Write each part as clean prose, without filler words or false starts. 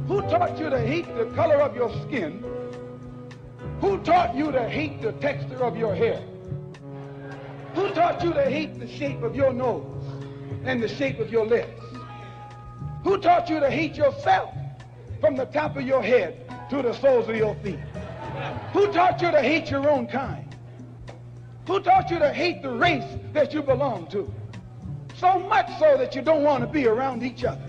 Who taught you to hate the color of your skin? Who taught you to hate the texture of your hair? Who taught you to hate the shape of your nose and the shape of your lips? Who taught you to hate yourself from the top of your head to the soles of your feet? Who taught you to hate your own kind? Who taught you to hate the race that you belong to? So much so that you don't want to be around each other.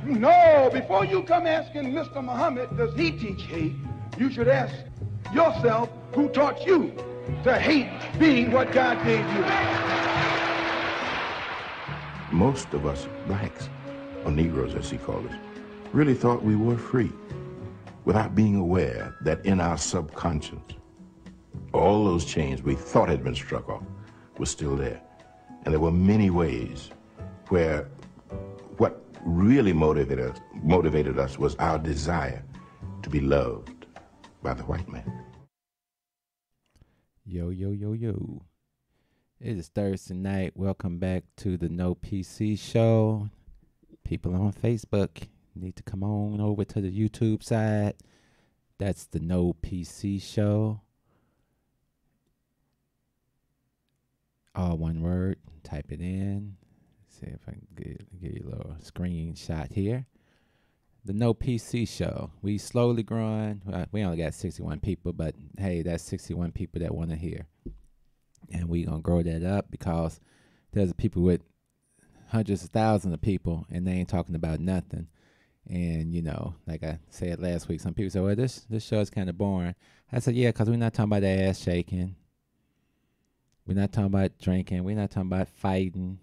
No, before you come asking Mr. Muhammad, does he teach hate? You should ask yourself, who taught you to hate being what God gave you? Most of us blacks, or Negroes as he called us, really thought we were free without being aware that in our subconscious, all those chains we thought had been struck off were still there. And there were many ways where what really motivated us was our desire to be loved by the white man. Yo, yo, yo, yo. It is Thursday night. Welcome back to the No PC show. People on Facebook need to come on over to the YouTube side. That's the No PC show. All one word. Type it in. See if I can give you a little screenshot here. The No PC show. We slowly growing. We only got 61 people, but hey, that's 61 people that want to hear. And we going to grow that up because there's people with hundreds of thousands of people and they ain't talking about nothing. And, you know, like I said last week, some people say, well, this show is kind of boring. I said, yeah, because we're not talking about ass shaking. We're not talking about drinking. We're not talking about fighting.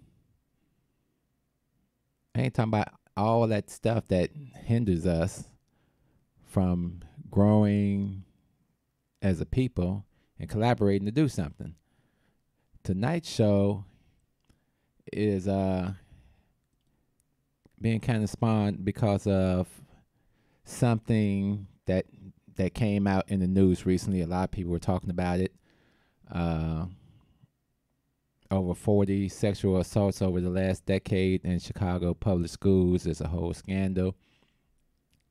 I ain't talking about all that stuff that hinders us from growing as a people and collaborating to do something. Tonight's show is being kind of spawned because of something that came out in the news recently. A lot of people were talking about it. Over 40 sexual assaults over the last decade in Chicago public schools is a whole scandal.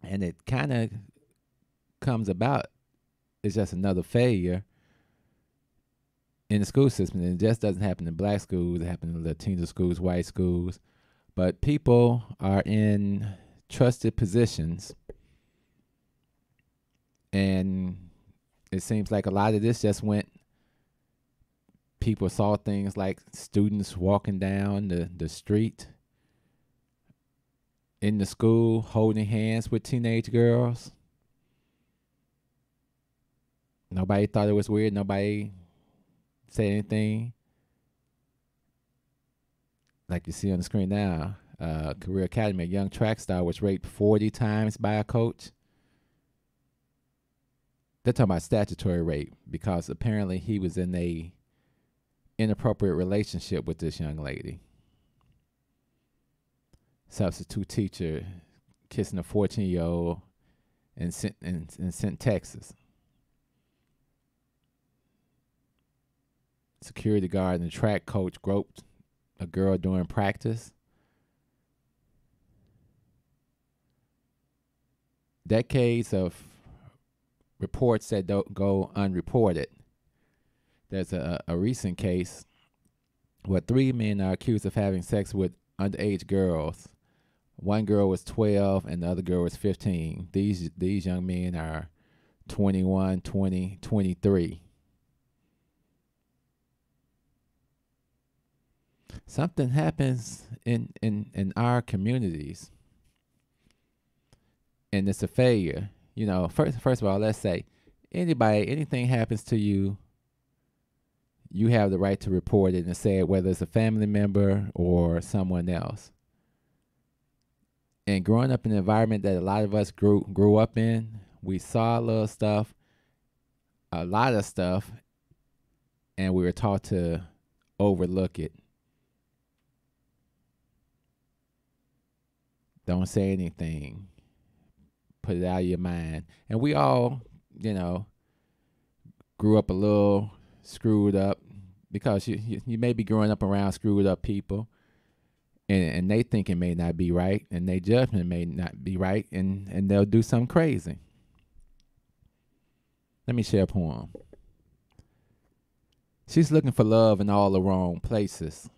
And it kind of comes about, it's just another failure in the school system. And it just doesn't happen in black schools. It happens in Latino schools, white schools. But people are in trusted positions. And it seems like a lot of this just went, people saw things like students walking down the street in the school, holding hands with teenage girls. Nobody thought it was weird. Nobody said anything. Like you see on the screen now, Career Academy, a young track star was raped 40 times by a coach. They're talking about statutory rape because apparently he was in a inappropriate relationship with this young lady. Substitute teacher kissing a 14-year-old in Texas. Security guard and track coach groped a girl during practice. Decades of reports that don't go unreported. There's a recent case where 3 men are accused of having sex with underage girls. One girl was 12 and the other girl was 15. These young men are 21, 20, 23. Something happens in our communities, and it's a failure. You know, first of all, let's say anything happens to you, you have the right to report it and say it, whether it's a family member or someone else. And growing up in an environment that a lot of us grew up in, we saw a lot of stuff, and we were taught to overlook it. Don't say anything. Put it out of your mind. And we all, you know, grew up a little screwed up, because you may be growing up around screwed up people, and they thinking may not be right, and their judgment may not be right, and they'll do something crazy. Let me share a poem. She's looking for love in all the wrong places,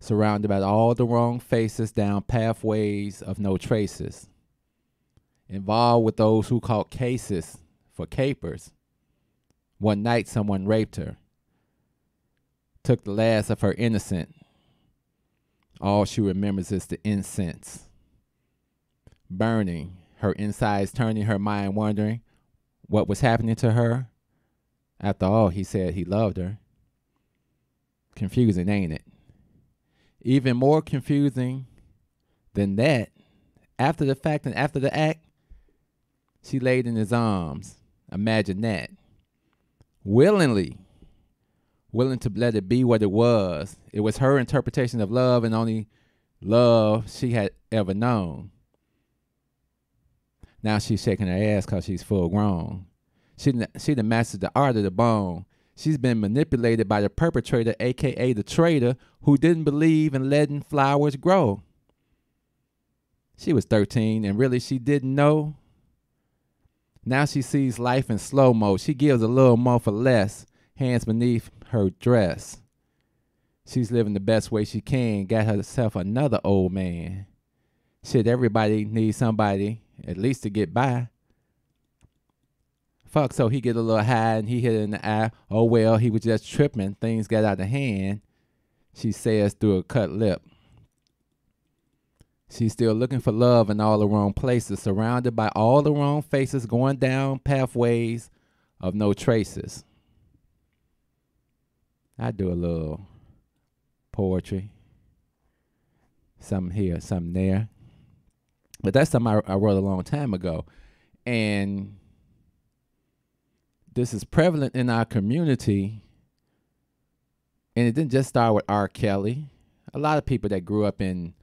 surrounded by all the wrong faces, down pathways of no traces, involved with those who caught cases for capers. One night someone raped her, took the last of her innocent. All she remembers is the incense burning, her insides turning, her mind wondering what was happening to her. After all, he said he loved her. Confusing, ain't it? Even more confusing than that, after the fact and after the act, she laid in his arms. Imagine that. Willing to let it be what it was. It was her interpretation of love, and only love she had ever known. Now she's shaking her ass because she's full grown. She done mastered the art of the bone. She's been manipulated by the perpetrator, a.k.a. the traitor, who didn't believe in letting flowers grow. She was 13, and really she didn't know. Now she sees life in slow-mo. She gives a little more for less, hands beneath her dress. She's living the best way she can, got herself another old man. Shit, everybody needs somebody, at least to get by. Fuck, so he get a little high and he hit her in the eye. Oh well, he was just tripping. Things got out of hand, she says through a cut lip. She's still looking for love in all the wrong places, surrounded by all the wrong faces, going down pathways of no traces. I do a little poetry. Something here, something there. But that's something I wrote a long time ago. And this is prevalent in our community. And it didn't just start with R. Kelly. A lot of people that grew up in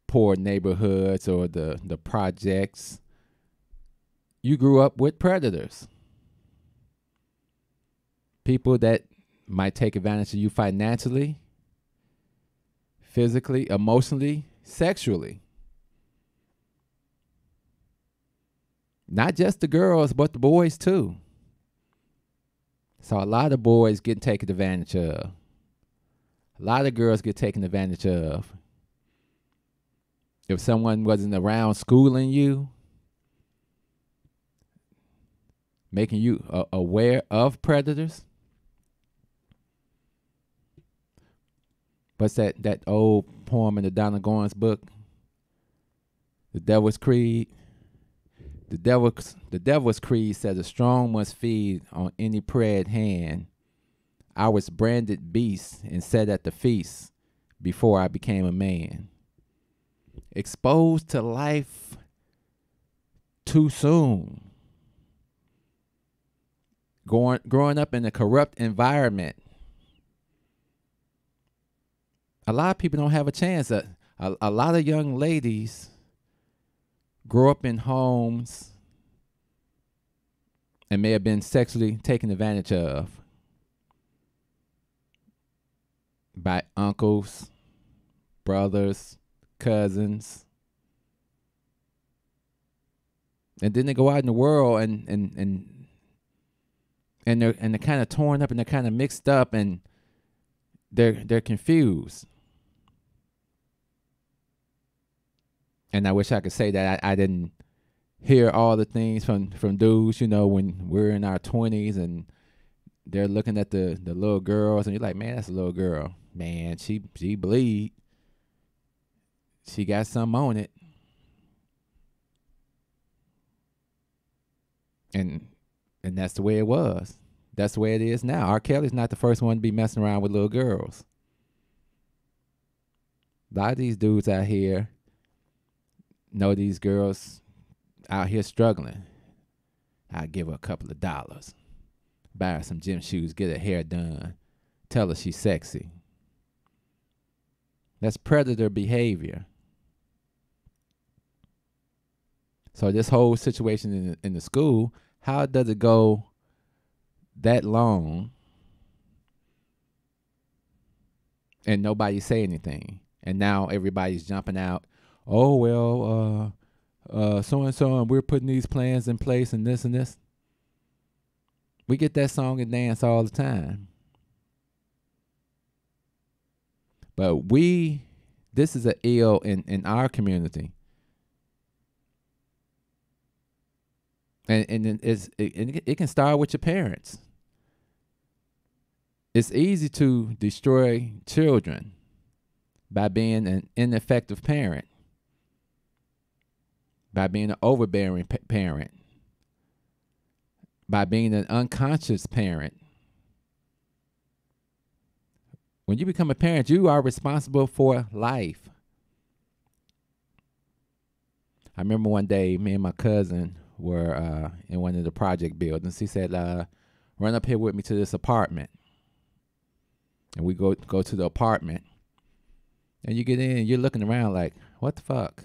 poor neighborhoods or the projects, you grew up with predators. People that might take advantage of you financially, physically, emotionally, sexually. Not just the girls, but the boys too. So a lot of boys get taken advantage of. A lot of girls get taken advantage of. If someone wasn't around schooling you, making you aware of predators. What's that old poem in the Donna Goins book? The Devil's Creed. The Devil's Creed says a strong must feed on any prey at hand. I was branded beast and set at the feast before I became a man. Exposed to life too soon. Growing up in a corrupt environment. A lot of people don't have a chance. A lot of young ladies grow up in homes and may have been sexually taken advantage of by uncles, brothers, cousins. And then they go out in the world and they're kind of torn up and they're kind of mixed up and they're confused. And I wish I could say that I didn't hear all the things from dudes, you know, when we're in our 20s and they're looking at the little girls and you're like, man, that's a little girl. Man, she bleed. She got something on it. And that's the way it was. That's the way it is now. R. Kelly's not the first one to be messing around with little girls. A lot of these dudes out here know these girls out here struggling. I'll give her a couple of dollars. Buy her some gym shoes, get her hair done. Tell her she's sexy. That's predator behavior. So this whole situation in the school, how does it go that long and nobody say anything. And now everybody's jumping out. Oh, well, so and so, and we're putting these plans in place and this and this. We get that song and dance all the time. But this is an ill in our community. And it can start with your parents. It's easy to destroy children by being an ineffective parent, by being an overbearing parent, by being an unconscious parent. When you become a parent, you are responsible for life. I remember one day, me and my cousin were in one of the project buildings. He said, run up here with me to this apartment. And we go to the apartment. And you get in and you're looking around like, what the fuck?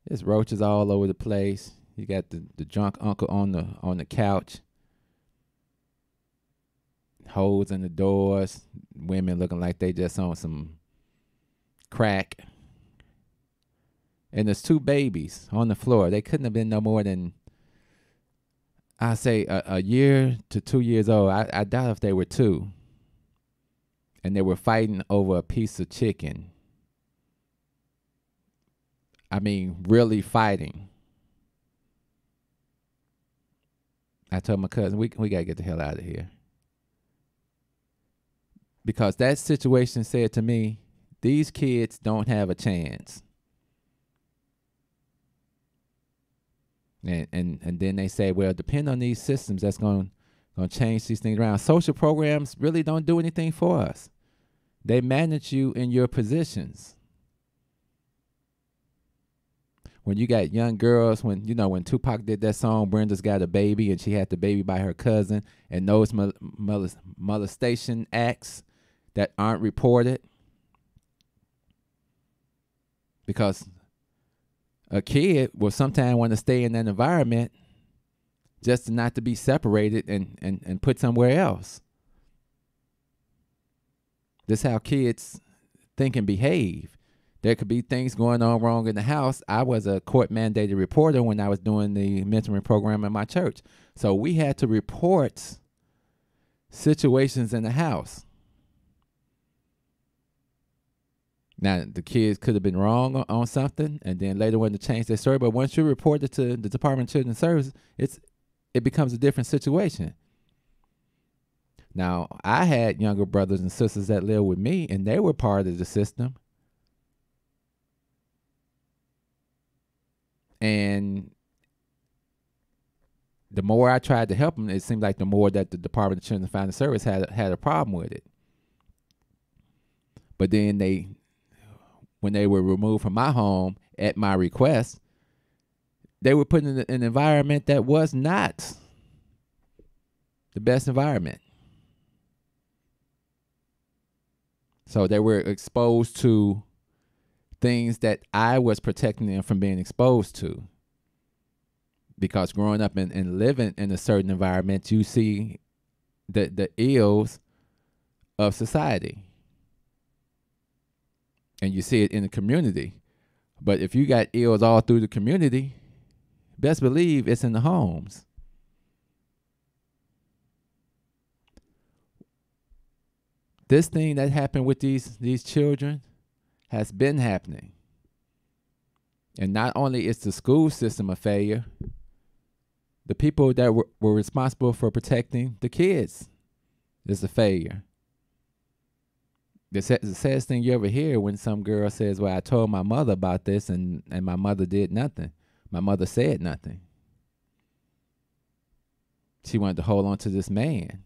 There's roaches all over the place. You got the drunk uncle on the couch. Holes in the doors. Women looking like they just on some crack. And there's two babies on the floor. They couldn't have been no more than, I say, a year to 2 years old. I doubt if they were two. And they were fighting over a piece of chicken. I mean, really fighting. I told my cousin, we got to get the hell out of here. Because that situation said to me, these kids don't have a chance. And then they say, well, depend on these systems that's going to change these things around. Social programs really don't do anything for us. They manage you in your positions. When you got young girls, when Tupac did that song, Brenda's Got a Baby, and she had the baby by her cousin, and those molestation acts that aren't reported. Because a kid will sometimes want to stay in that environment just not to be separated and put somewhere else. This is how kids think and behave. There could be things going on wrong in the house. I was a court-mandated reporter when I was doing the mentoring program in my church. So we had to report situations in the house. Now, the kids could have been wrong on something, and then later wanted to change their story. But once you report it to the Department of Children's Services, it becomes a different situation. Now, I had younger brothers and sisters that lived with me, and they were part of the system. And the more I tried to help them, it seemed like the more that the Department of Children's and Family Service had a problem with it. But then when they were removed from my home at my request, they were put in an environment that was not the best environment. So they were exposed to things that I was protecting them from being exposed to. Because growing up and living in a certain environment, you see the ills of society. And you see it in the community. But if you got ills all through the community, best believe it's in the homes. This thing that happened with these children has been happening. And not only is the school system a failure, the people that were responsible for protecting the kids is a failure. The saddest thing you ever hear when some girl says, well, I told my mother about this and my mother did nothing. My mother said nothing. She wanted to hold on to this man.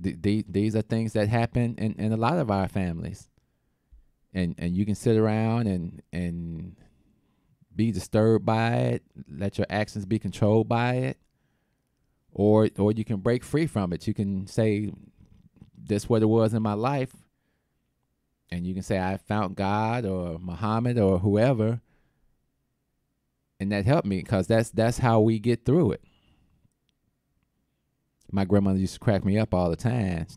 These are things that happen in a lot of our families. And you can sit around and be disturbed by it, let your actions be controlled by it, or you can break free from it. You can say, this is what it was in my life, and you can say, I found God or Muhammad or whoever, And that helped me because that's how we get through it. My grandmother used to crack me up all the time.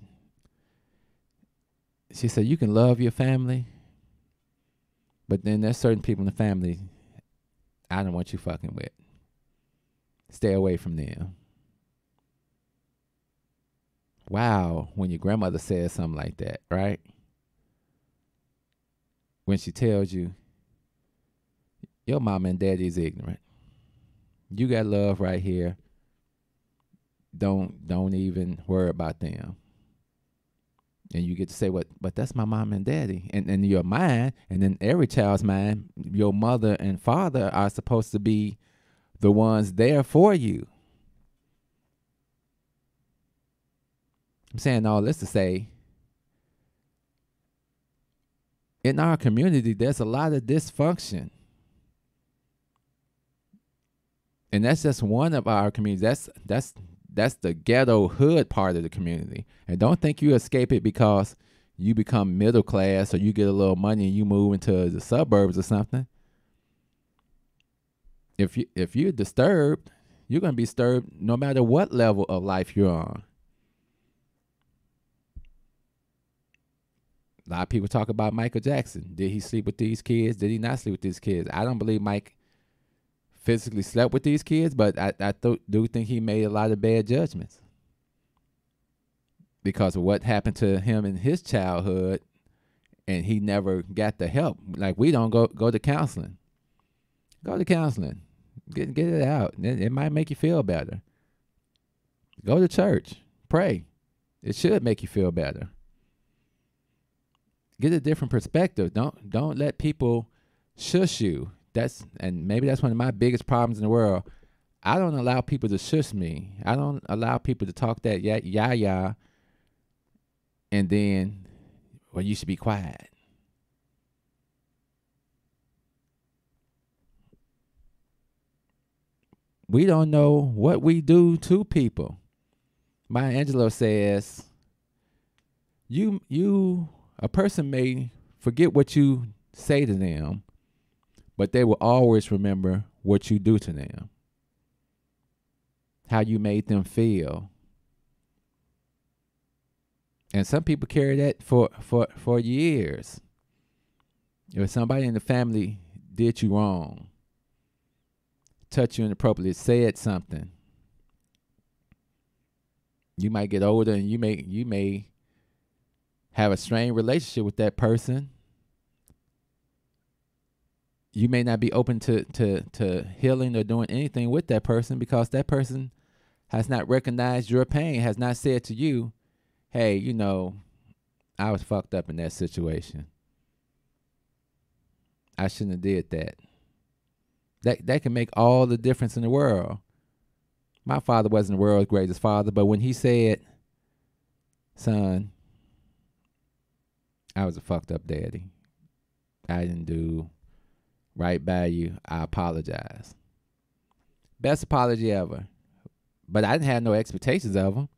She said, you can love your family, but then there's certain people in the family I don't want you fucking with. Stay away from them. Wow, when your grandmother says something like that, right? When she tells you, your mama and daddy is ignorant. You got love right here. Don't even worry about them. And you get to say, but that's my mom and daddy. And in your mind, and in every child's mind, your mother and father are supposed to be the ones there for you. I'm saying all this to say, in our community, there's a lot of dysfunction. And that's just one of our communities. That's the ghetto hood part of the community. And don't think you escape it because you become middle class or you get a little money and you move into the suburbs or something. If you're disturbed, you're going to be disturbed no matter what level of life you're on. A lot of people talk about Michael Jackson. Did he sleep with these kids? Did he not sleep with these kids? I don't believe Mike physically slept with these kids, but I do think he made a lot of bad judgments because of what happened to him in his childhood, and he never got the help. Like, we don't go to counseling. Go to counseling. Get it out. It might make you feel better. Go to church. Pray. It should make you feel better. Get a different perspective. Don't let people shush you. And maybe that's one of my biggest problems in the world. I don't allow people to shush me. I don't allow people to talk that yeah, and then, well, you should be quiet. We don't know what we do to people. Maya Angelou says, a person may forget what you say to them, but they will always remember what you do to them, how you made them feel. And some people carry that for years. If somebody in the family did you wrong, touched you inappropriately, said something, you might get older and you may have a strained relationship with that person. You may not be open to healing or doing anything with that person because that person has not recognized your pain, has not said to you, hey, I was fucked up in that situation. I shouldn't have did that. That can make all the difference in the world. My father wasn't the world's greatest father, but when he said, son, I was a fucked up daddy. I didn't do right by you. I apologize. Best apology ever. But I didn't have no expectations of him.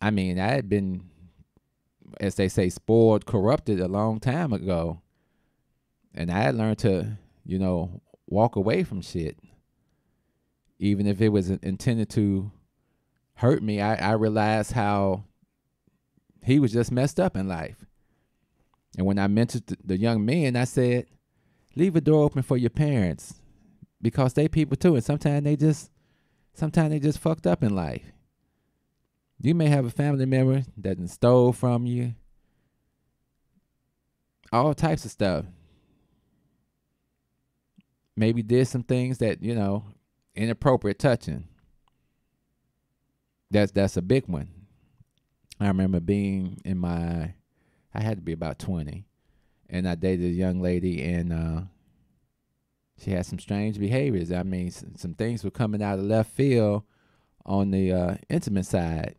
I mean, I had been, as they say, spoiled, corrupted a long time ago. And I had learned to, walk away from shit. Even if it was intended to hurt me, I realized how he was just messed up in life. And when I mentored the young men, I said, leave a door open for your parents because they people too. And sometimes they just fucked up in life. You may have a family member that stole from you. All types of stuff. Maybe did some things that, inappropriate touching. That's a big one. I remember being I had to be about 20, and I dated a young lady, and she had some strange behaviors. I mean, some things were coming out of left field on the intimate side.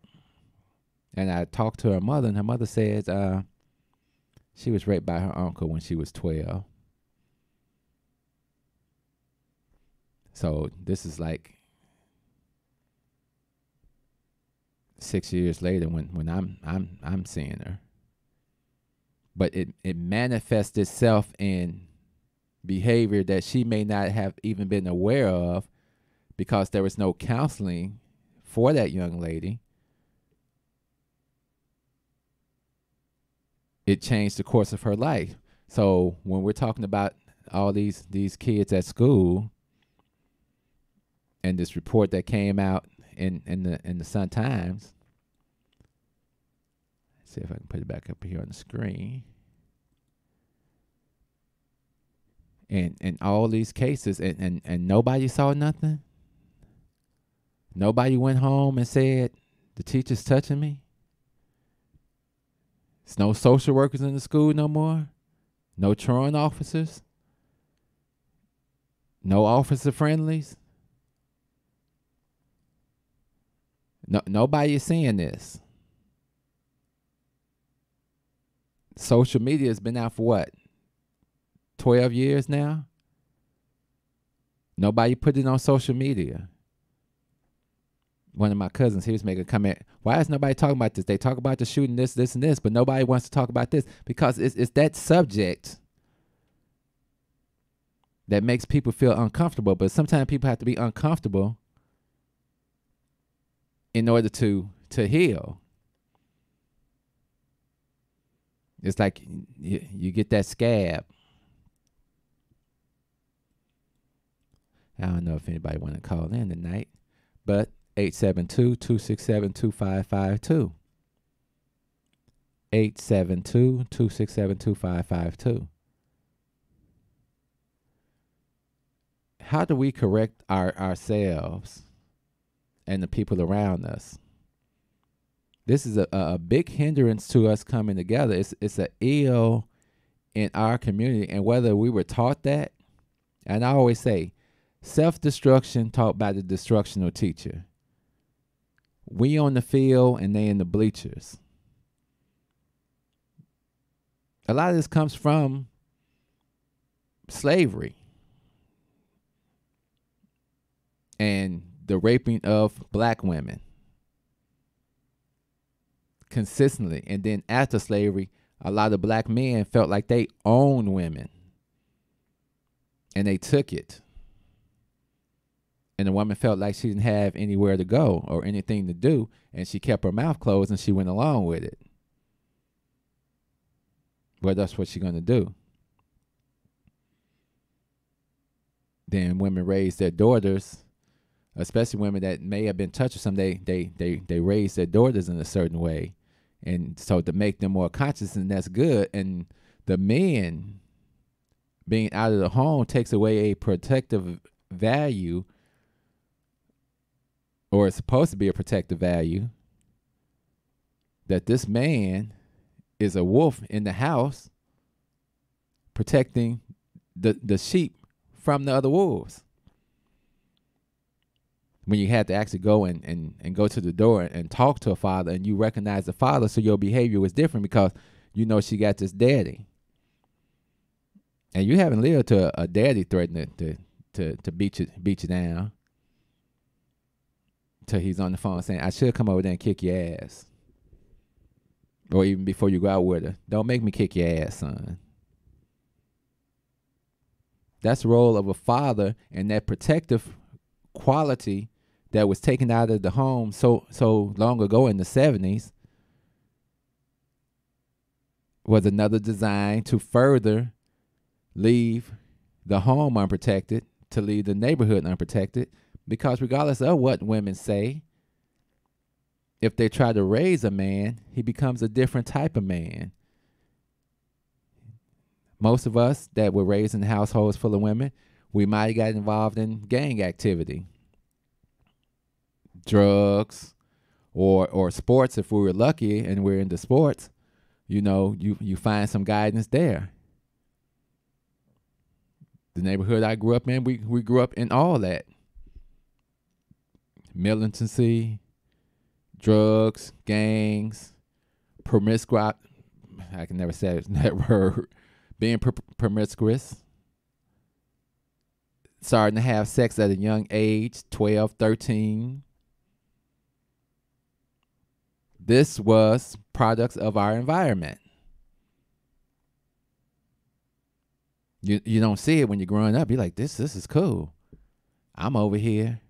And I talked to her mother, and her mother says she was raped by her uncle when she was 12. So this is like 6 years later when I'm seeing her. But it manifests itself in behavior that she may not have even been aware of because there was no counseling for that young lady. It changed the course of her life. So when we're talking about all these kids at school and this report that came out in the Sun Times, let's see if I can put it back up here on the screen. And all these cases, and nobody saw nothing. Nobody went home and said, the teacher's touching me. There's no social workers in the school no more. No truant officers. No officer friendlies. Nobody is seeing this. Social media has been out for what? 12 years now? Nobody put it on social media. One of my cousins, he was making a comment, why is nobody talking about this? They talk about the shooting, this, and this, but nobody wants to talk about this because it's that subject that makes people feel uncomfortable. But sometimes people have to be uncomfortable in order to heal. It's like you get that scab. I don't know if anybody want to call in tonight, but 872-267-2552. 872-267-2552. How do we correct ourselves and the people around us? This is a big hindrance to us coming together. It's an ill in our community, and whether we were taught that, and I always say, self-destruction taught by the destructional teacher. We on the field and they in the bleachers. A lot of this comes from slavery and the raping of black women consistently. And then after slavery, a lot of black men felt like they owned women and they took it. And the woman felt like she didn't have anywhere to go or anything to do, and she kept her mouth closed and she went along with it. Well, that's what she's going to do. Then women raise their daughters, especially women that may have been touched or something, they raise their daughters in a certain way. And so to make them more conscious, and that's good. And the men being out of the home takes away a protective value, or it's supposed to be a protective value, that this man is a wolf in the house protecting the sheep from the other wolves. When you had to actually go and go to the door and talk to a father, and you recognize the father, so your behavior was different because you know she got this daddy. And you haven't lived to a daddy threatening to beat you down. Till he's on the phone saying, I should come over there and kick your ass. Or even before you go out with her, don't make me kick your ass, son. That's the role of a father, and that protective quality that was taken out of the home so long ago in the 70s was another design to further leave the home unprotected, to leave the neighborhood unprotected. Because regardless of what women say, if they try to raise a man, he becomes a different type of man. Most of us that were raised in households full of women, we might have got involved in gang activity, drugs, or sports if we were lucky and we're into sports. You know, you find some guidance there. The neighborhood I grew up in, we grew up in all that. Militancy, drugs, gangs, promiscuous. I can never say that word. Being promiscuous. Starting to have sex at a young age, 12, 13. This was products of our environment. You don't see it when you're growing up. You're like, this is cool. I'm over here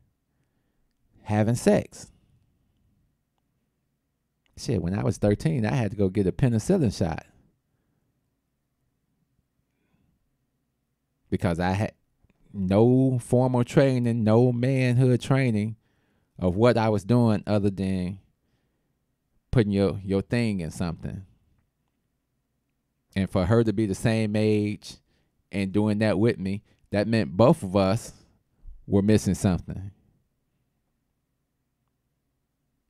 having sex. Shit, when I was 13, I had to go get a penicillin shot because I had no formal training, no manhood training of what I was doing other than putting your thing in something. And for her to be the same age and doing that with me, that meant both of us were missing something.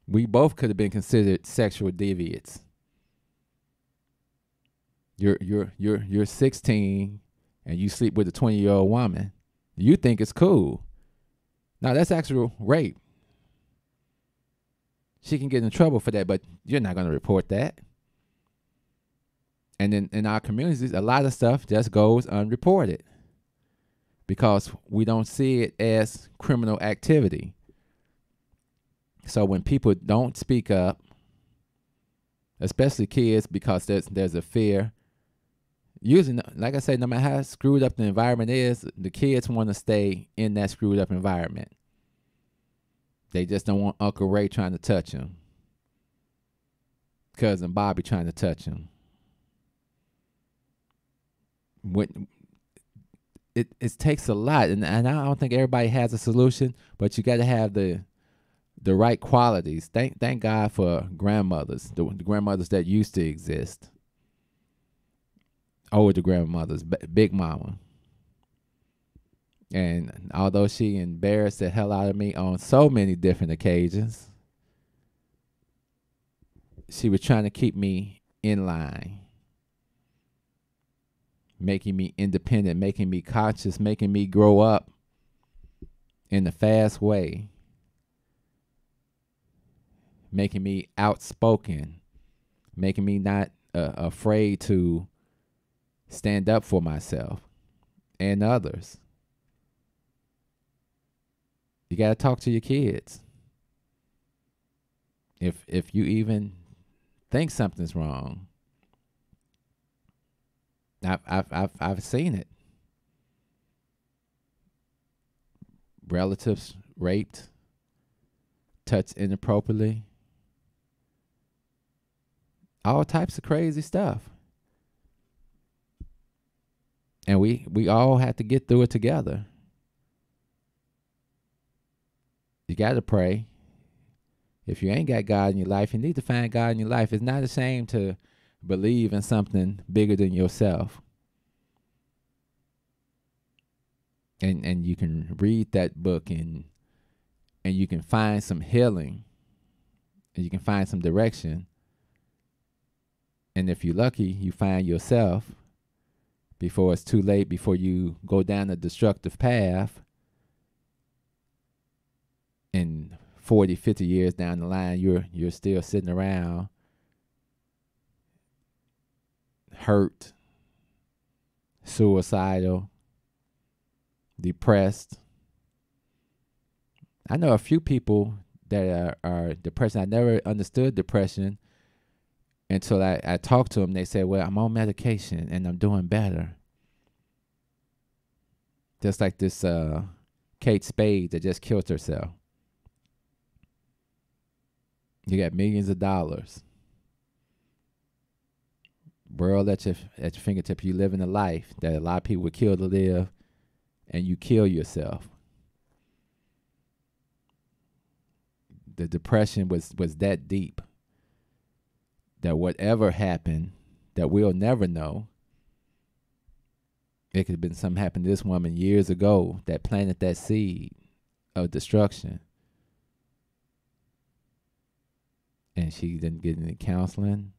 We both could have been considered sexual deviants. You're 16 and you sleep with a 20-year-old woman. You think it's cool. Now that's actual rape. She can get in trouble for that, but you're not going to report that. And in our communities, a lot of stuff just goes unreported because we don't see it as criminal activity. So when people don't speak up, especially kids, because there's a fear. Usually, like I said, no matter how screwed up the environment is, the kids want to stay in that screwed up environment. They just don't want Uncle Ray trying to touch them. Cousin Bobby trying to touch them. It takes a lot, and I don't think everybody has a solution, but you got to have the right qualities. Thank God for grandmothers, the grandmothers that used to exist. Older grandmothers, Big Mama. And although she embarrassed the hell out of me on so many different occasions, she was trying to keep me in line, making me independent, making me conscious, making me grow up in a fast way, making me outspoken, making me not afraid to stand up for myself and others. You got to talk to your kids. If you even think something's wrong, I've seen it. Relatives raped, touched inappropriately, all types of crazy stuff. And we all have to get through it together. You got to pray. If you ain't got God in your life, you need to find God in your life. It's not a shame to believe in something bigger than yourself. And you can read that book and you can find some healing and you can find some direction. And if you're lucky, you find yourself before it's too late, before you go down a destructive path. And 40, 50 years down the line, you're still sitting around hurt, suicidal, depressed. I know a few people that are depressed. I never understood depression until I talked to them. They said, well, I'm on medication and I'm doing better. Just like this Kate Spade that just killed herself. You got millions of dollars. World at your fingertip. You living a life that a lot of people would kill to live, and you kill yourself. The depression was that deep that whatever happened that we'll never know, it could have been something happened to this woman years ago that planted that seed of destruction. And she didn't get any counseling.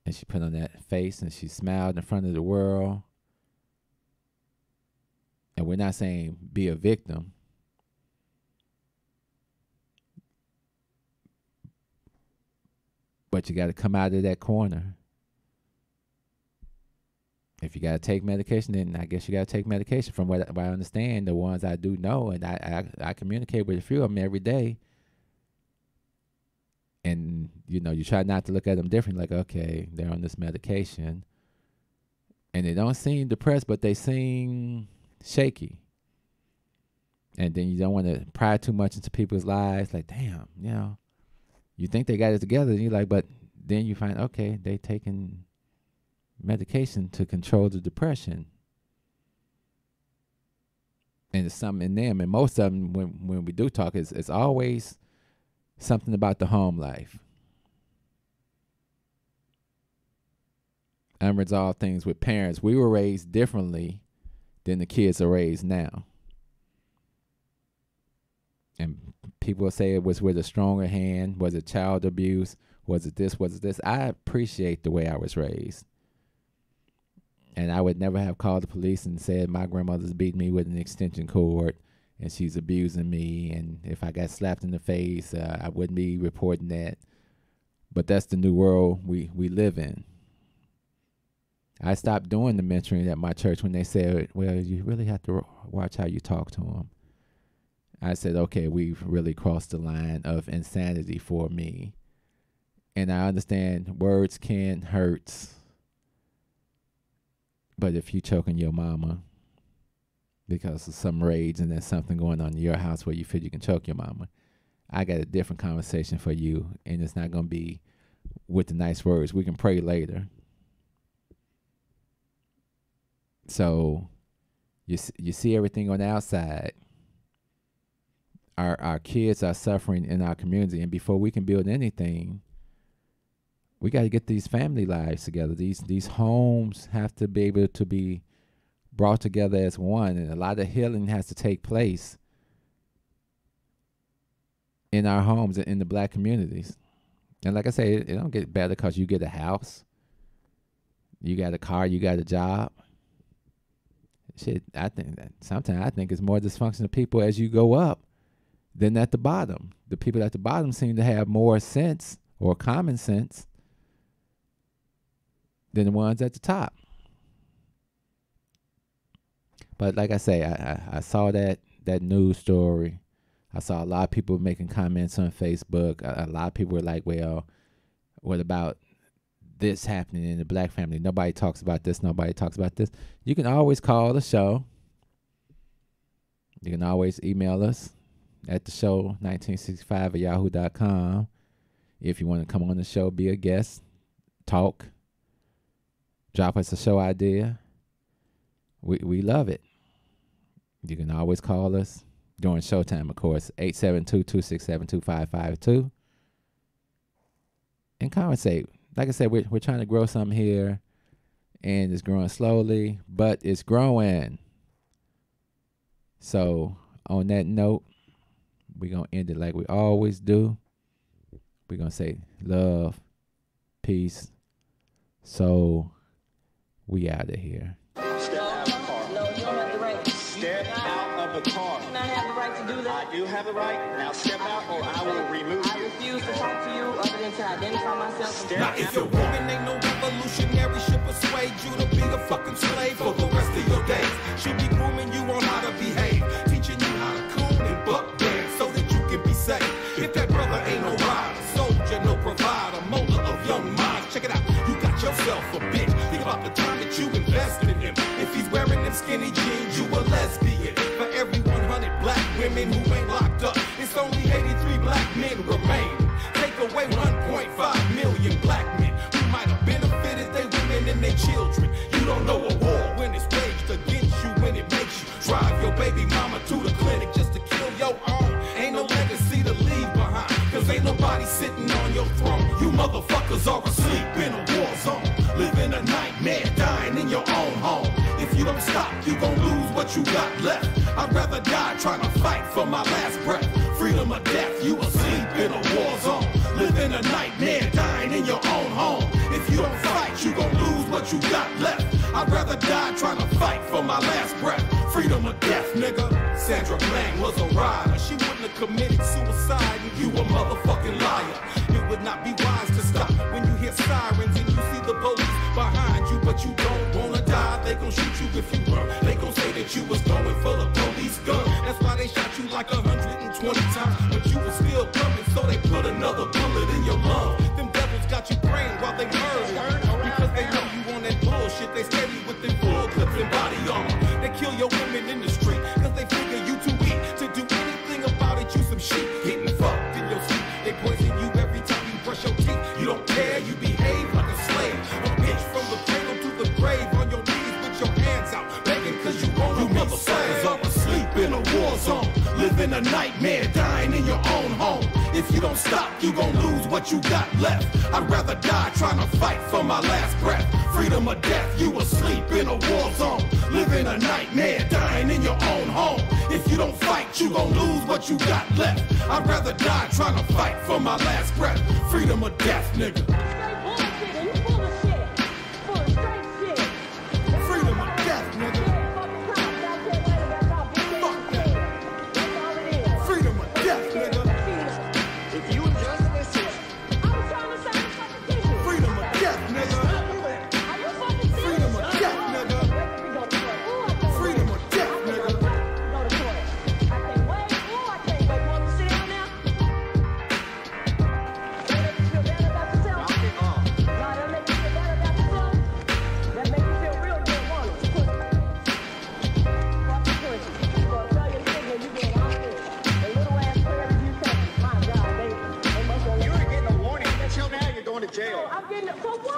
And she put on that face and she smiled in front of the world. And we're not saying be a victim. But you got to come out of that corner. If you got to take medication, then I guess you got to take medication. From what I understand, the ones I do know, and I communicate with a few of them every day. And, you know, you try not to look at them different, like, okay, they're on this medication. And they don't seem depressed, but they seem shaky. And then you don't want to pry too much into people's lives. Like, damn, you know, you think they got it together. And you're like, but then you find, okay, they taking medication to control the depression. And there's something in them. And most of them, when we do talk, it's always something about the home life. Unresolved things with parents. We were raised differently than the kids are raised now. And people will say it was with a stronger hand. Was it child abuse? Was it this? Was it this? I appreciate the way I was raised. And I would never have called the police and said my grandmother's beating me with an extension cord and she's abusing me. And if I got slapped in the face, I wouldn't be reporting that. But that's the new world we live in. I stopped doing the mentoring at my church when they said, well, you really have to watch how you talk to them. I said, okay, we've really crossed the line of insanity for me. And I understand words can hurt. But if you choking your mama because of some rage and there's something going on in your house where you feel you can choke your mama, I got a different conversation for you. And it's not going to be with the nice words. We can pray later. So you see everything on the outside. Our kids are suffering in our community. And before we can build anything, we got to get these family lives together. These homes have to be able to be brought together as one. And a lot of healing has to take place in our homes, in the black communities. And like I say, it don't get better because you get a house, you got a car, you got a job. Shit, I think that sometimes it's more dysfunctional people as you go up than at the bottom. The people at the bottom seem to have more sense or common sense than the ones at the top. But like I say, I saw that news story. I saw a lot of people making comments on Facebook. A lot of people were like, well, what about this happening in the black family? Nobody talks about this. Nobody talks about this. You can always call the show. You can always email us at the show 1965@yahoo.com. If you want to come on the show, be a guest, talk, drop us a show idea. We love it. You can always call us during showtime, of course, 872-267-2552. And conversate. Like I said, we're trying to grow something here, and it's growing slowly, but it's growing. So on that note, we're going to end it like we always do. We're going to say love, peace. So we out of here. Step out of the car. No, you don't have the right. Step out of the car. You do not have the right to do that. I do have the right. Now step out or I will remove I you. refuse to talk to you other than to identify myself. Step Now if your woman ain't no revolutionary, she'll persuade you to be a fucking slave for the rest of your days. She'll be grooming you on how to behave, teaching you how to coon and buck dance so that you can be safe. If that brother ain't no rider, soldier, no provider, molder of young minds, check it out, you got yourself a bitch. Think about the time that you invested in him. If he's wearing them skinny jeans, you a lesbian. For every 100 black women who ain't locked up, it's only 83 black men remain. Take away 1.5 million black men who might have benefited their women and their children. You don't know a war when it's waged against you, when it makes you drive your baby mama to the clinic just to kill your own. Ain't no legacy to leave behind, cause ain't nobody sitting on your throne. You motherfuckers are asleep in a war zone, living a nightmare, dying in your own home. If you don't stop, you gon' lose what you got left. I'd rather die trying to fight for my last breath. Freedom or death, you asleep in a war zone, living a nightmare, dying in your own home. If you don't fight, you gon' lose what you got left. I'd rather die trying to fight for my last breath. Freedom or death, nigga. Sandra Bland was a rider. She wouldn't have committed suicide, and you a motherfucking liar. It would not be wise to stop when you hear sirens and you see the police behind you, but you don't wanna die. They gon' shoot you if you run. They gon' say that you was going for the police gun. That's why they shot you like 120 times, but you was still coming, so they put another bullet in your lung. Them devils got you praying while they murder, because they know you on that bullshit. They steady with them in body armor. They kill your women in the street, cause they figure you too weak to do anything about it. You some sheep, getting fucked in your sleep. They poison you every time you brush your teeth. You don't care, you behave like a slave. A bitch from the cradle to the grave, on your knees with your hands out, begging cause you want to be saved. Are asleep in a war zone, living a nightmare, dying in your own home. If you don't stop, you gon' lose what you got left. I'd rather die trying to fight for my last breath. Freedom or death, you asleep in a war zone, living a nightmare, dying in your own home. If you don't fight, you gon' lose what you got left. I'd rather die trying to fight for my last breath. Freedom or death, nigga. Freedom or death, nigga. Freedom or death, nigga. If you just listen, Freedom or death, nigga. Freedom or death, nigga. Freedom or death, nigga. you were getting a warning. Until now, you're going to jail. I'm getting it for what?